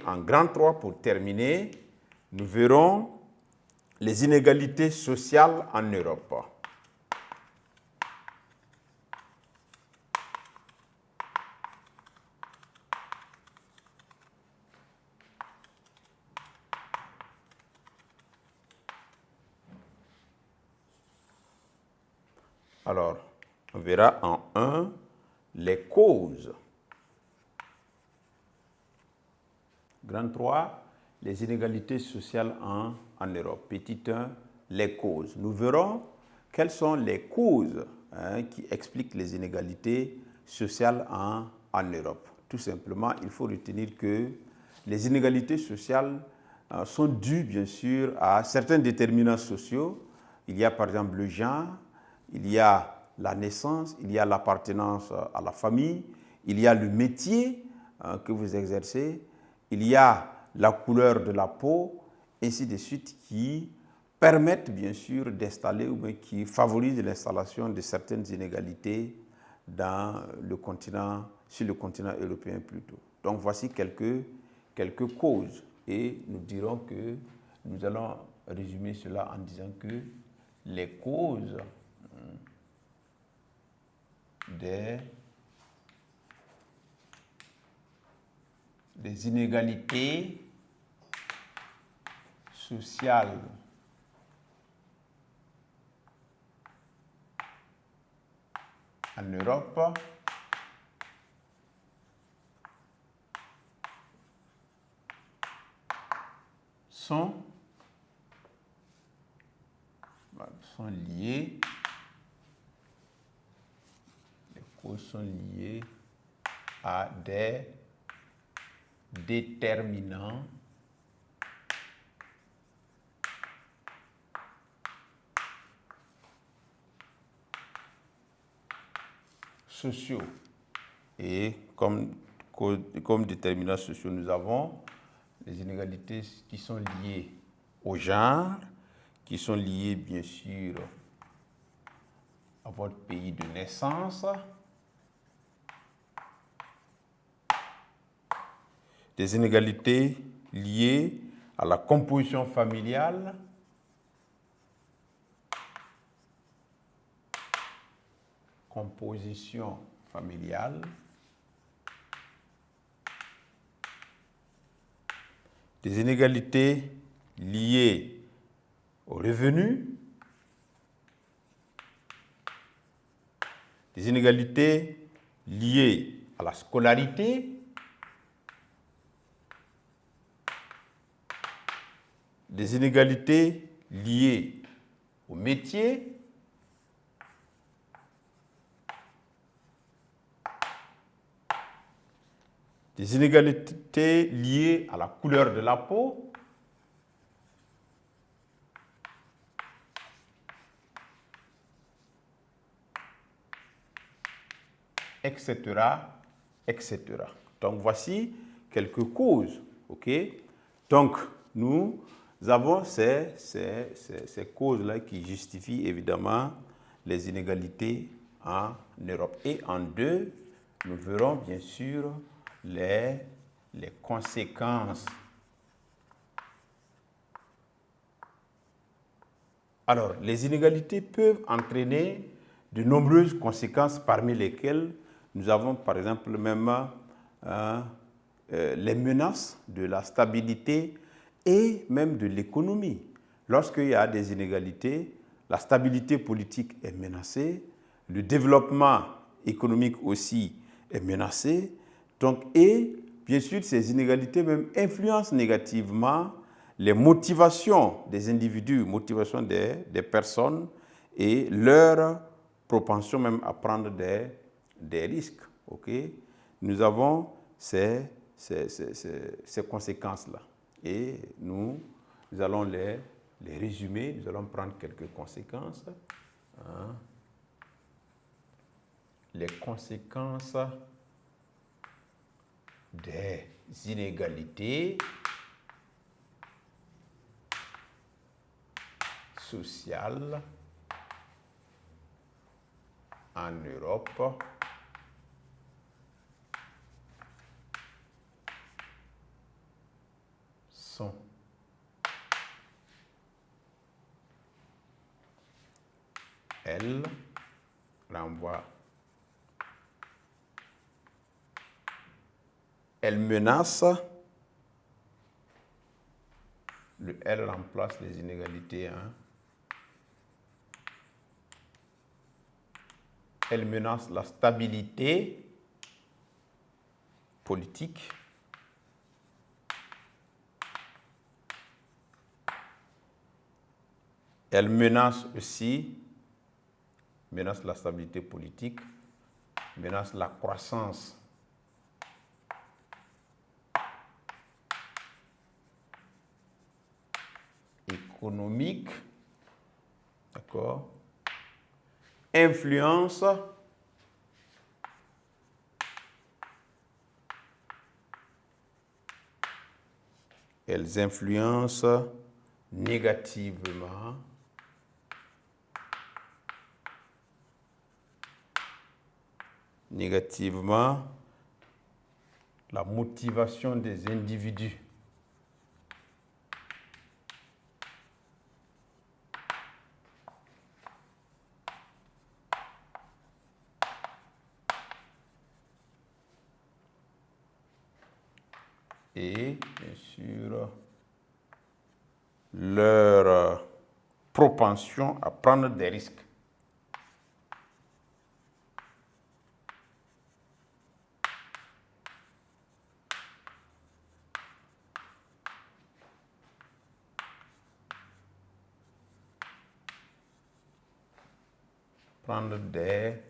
en grand 3 pour terminer, nous verrons les inégalités sociales en Europe. Alors, on verra en 1 les causes. Grand 3, les inégalités sociales en Europe. Petit 1, les causes. Nous verrons quelles sont les causes qui expliquent les inégalités sociales en Europe. Tout simplement, il faut retenir que les inégalités sociales sont dues, bien sûr, à certains déterminants sociaux. Il y a par exemple le genre, il y a la naissance, il y a l'appartenance à la famille, il y a le métier que vous exercez, il y a la couleur de la peau, ainsi de suite, qui permettent bien sûr d'installer ou bien qui favorisent l'installation de certaines inégalités dans le continent, sur le continent européen plutôt. Donc voici quelques causes et nous dirons que nous allons résumer cela en disant que les causes des inégalités sociales en Europe sont liées, les causes sont liées à des déterminants sociaux. Et comme déterminants sociaux, nous avons les inégalités qui sont liées au genre, qui sont liées bien sûr à votre pays de naissance, des inégalités liées à la composition familiale, des inégalités liées au revenu, des inégalités liées à la scolarité, des inégalités liées au métier, des inégalités liées à la couleur de la peau, etc., etc. Donc, voici quelques causes. OK? Donc, nous avons ces causes-là qui justifient évidemment les inégalités en Europe. Et en 2, nous verrons bien sûr les conséquences. Alors, les inégalités peuvent entraîner de nombreuses conséquences, parmi lesquelles nous avons par exemple même les menaces de la stabilité et même de l'économie. Lorsqu'il y a des inégalités, la stabilité politique est menacée, le développement économique aussi est menacé. Donc, et bien sûr, ces inégalités même influencent négativement les motivations des individus, motivations des personnes et leur propension même à prendre des risques. Okay? Nous avons ces conséquences-là. Et nous allons les résumer, nous allons prendre quelques conséquences. Les conséquences des inégalités sociales en Europe sont elle renvoie. Elle menace. Le elle remplace les inégalités. Elle menace la stabilité politique. Elle menace aussi, menace la stabilité politique, menace la croissance économique, d'accord, influence elles influencent négativement la motivation des individus. Et bien sûr, leur propension à prendre des risques. Prendre des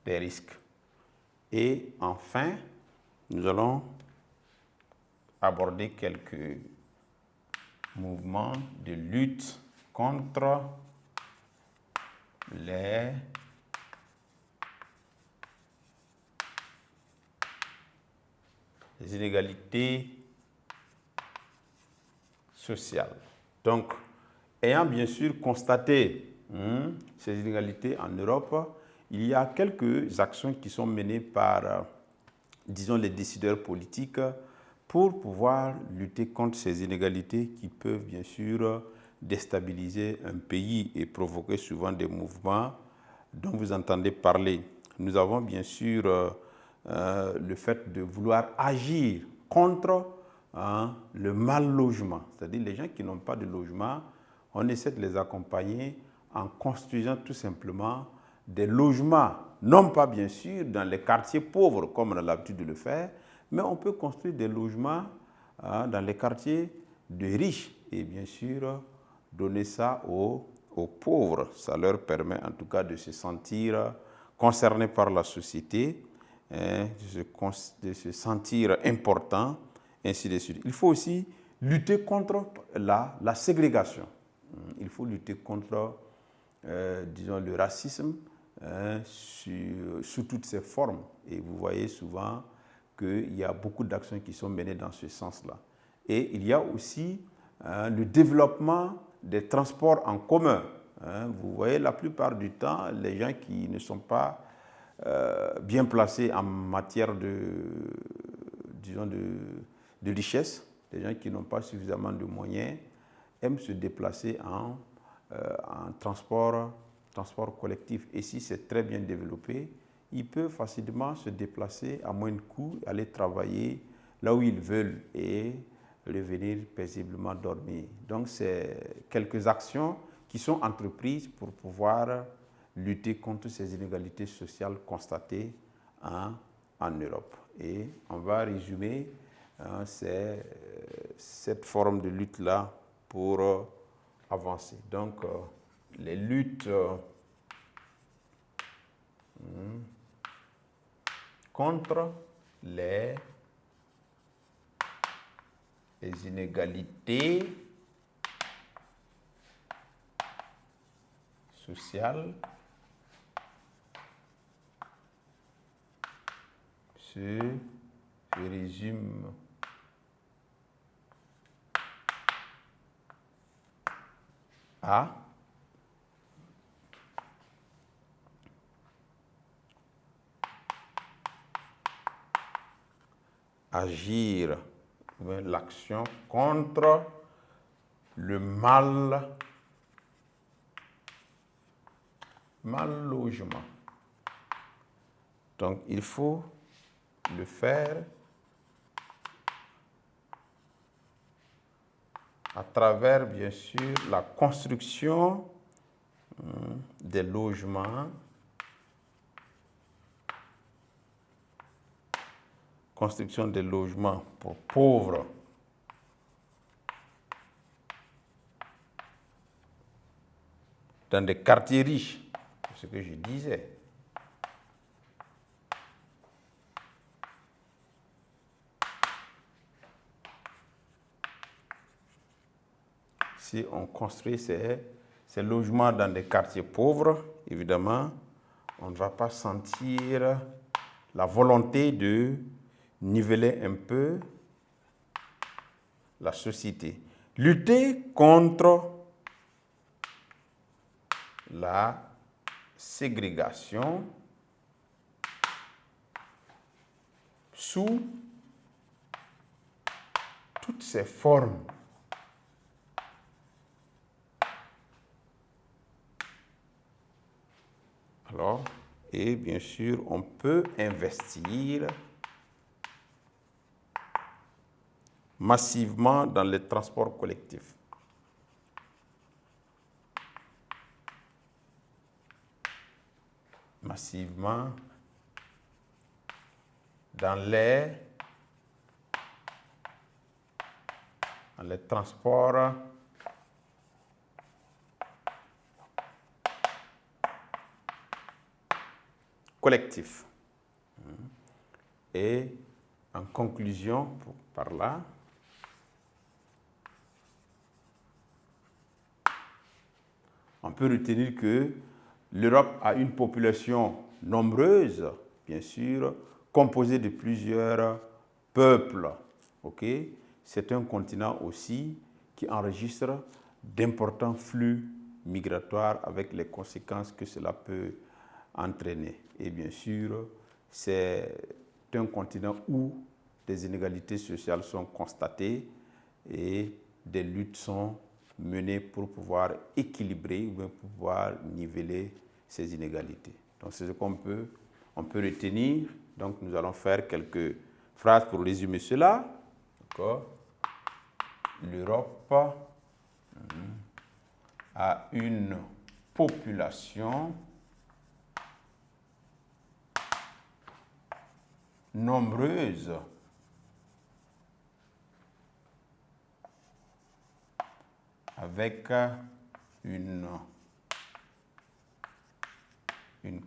risques. Et enfin, nous allons aborder quelques mouvements de lutte contre les inégalités sociales. Donc, ayant bien sûr constaté ces inégalités en Europe, il y a quelques actions qui sont menées par, disons, les décideurs politiques pour pouvoir lutter contre ces inégalités qui peuvent bien sûr déstabiliser un pays et provoquer souvent des mouvements dont vous entendez parler. Nous avons bien sûr le fait de vouloir agir contre le mal logement, c'est-à-dire les gens qui n'ont pas de logement, on essaie de les accompagner en construisant tout simplement des logements, non pas bien sûr dans les quartiers pauvres comme on a l'habitude de le faire, mais on peut construire des logements dans les quartiers de riches et bien sûr donner ça aux pauvres. Ça leur permet en tout cas de se sentir concernés par la société, de se sentir importants, ainsi de suite. Il faut aussi lutter contre la ségrégation. Il faut lutter contre, disons, le racisme sous toutes ses formes. Et vous voyez souvent qu'il y a beaucoup d'actions qui sont menées dans ce sens-là. Et il y a aussi le développement des transports en commun. Vous voyez, la plupart du temps, les gens qui ne sont pas bien placés en matière disons de richesse, les gens qui n'ont pas suffisamment de moyens, aiment se déplacer en transport collectif. Et si c'est très bien développé, ils peuvent facilement se déplacer à moins de coûts, aller travailler là où ils veulent et revenir paisiblement dormir. Donc, c'est quelques actions qui sont entreprises pour pouvoir lutter contre ces inégalités sociales constatées en Europe. Et on va résumer cette forme de lutte-là pour avancer. Donc, les luttes contre les inégalités sociales se résument à agir, l'action contre le mal logement. Donc, il faut le faire à travers, bien sûr, la construction des logements, pour pauvres, dans des quartiers riches, c'est ce que je disais. Si on construit ces logements dans des quartiers pauvres, évidemment, on ne va pas sentir la volonté de niveler un peu la société. Lutter contre la ségrégation sous toutes ses formes. Alors, et bien sûr, on peut investir massivement dans les transports collectifs. Massivement dans les transports collectifs. Et en conclusion, par là, on peut retenir que l'Europe a une population nombreuse, bien sûr, composée de plusieurs peuples. Okay? C'est un continent aussi qui enregistre d'importants flux migratoires avec les conséquences que cela peut entraîner. Et bien sûr, c'est un continent où des inégalités sociales sont constatées et des luttes sont menées pour pouvoir équilibrer ou bien pouvoir niveler ces inégalités. Donc c'est ce qu'on peut retenir. Donc nous allons faire quelques phrases pour résumer cela. D'accord? L'Europe a une population nombreuse avec une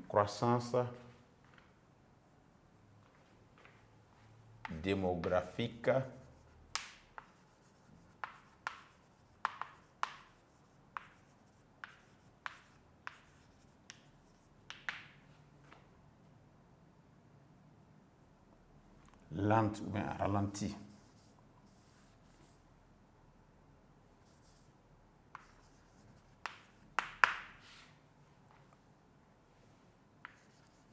croissance démographique lente ou bien ralentie.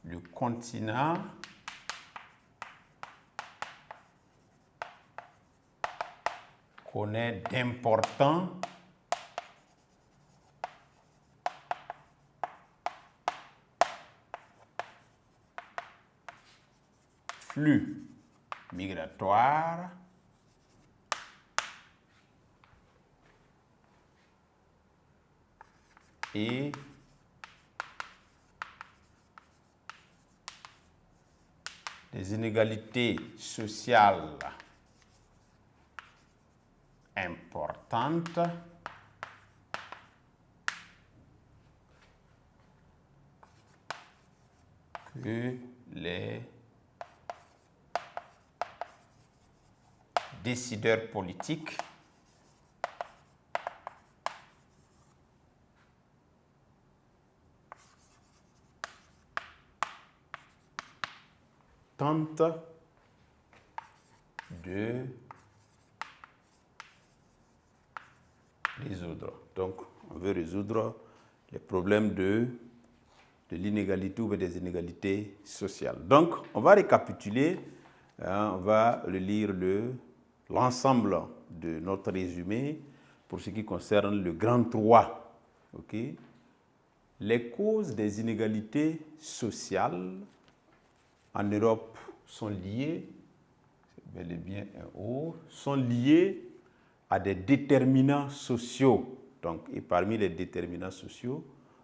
Le continent connaît d'importants flux migratoires et des inégalités sociales importantes que les décideurs politiques tentent de résoudre. Donc, on veut résoudre les problèmes de l'inégalité ou des inégalités sociales. Donc, on va récapituler On va relire l'ensemble de notre résumé pour ce qui concerne le grand 3. Okay? Les causes des inégalités sociales en Europe sont liées, c'est bel et bien un O, sont liées à des déterminants sociaux. Donc, et parmi les déterminants sociaux,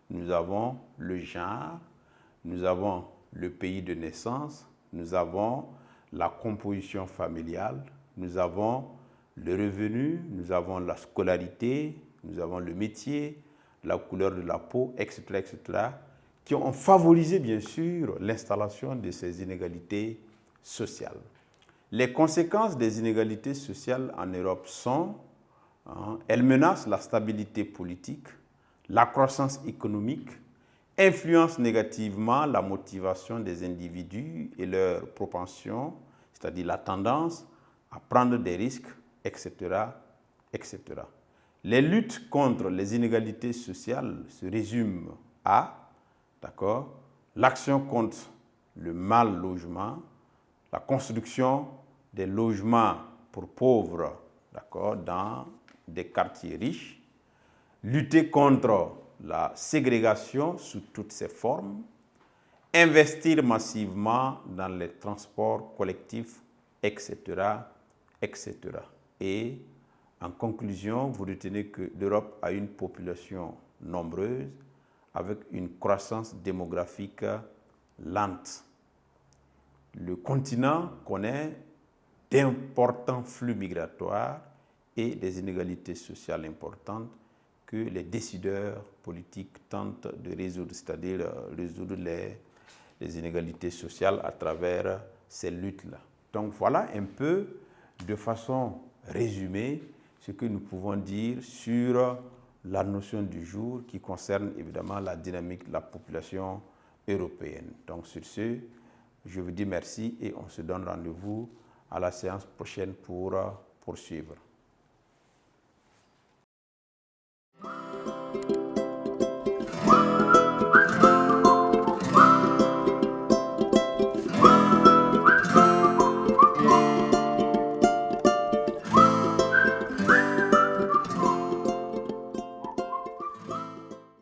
nous avons le genre, nous avons le pays de naissance, nous avons la composition familiale, nous avons le revenu, nous avons la scolarité, nous avons le métier, la couleur de la peau, etc., etc., qui ont favorisé, bien sûr, l'installation de ces inégalités sociales. Les conséquences des inégalités sociales en Europe sont, elles menacent la stabilité politique, la croissance économique, influencent négativement la motivation des individus et leur propension, c'est-à-dire la tendance à prendre des risques, etc., etc. Les luttes contre les inégalités sociales se résument à, d'accord, l'action contre le mal logement, la construction des logements pour pauvres, d'accord, dans des quartiers riches, lutter contre la ségrégation sous toutes ses formes, investir massivement dans les transports collectifs, etc., etc. Et en conclusion, vous retenez que l'Europe a une population nombreuse avec une croissance démographique lente. Le continent connaît d'importants flux migratoires et des inégalités sociales importantes que les décideurs politiques tentent de résoudre, c'est-à-dire résoudre les inégalités sociales à travers ces luttes-là. Donc voilà un peu, de façon résumée, ce que nous pouvons dire sur la notion du jour qui concerne évidemment la dynamique de la population européenne. Donc sur ce, je vous dis merci et on se donne rendez-vous à la séance prochaine pour poursuivre.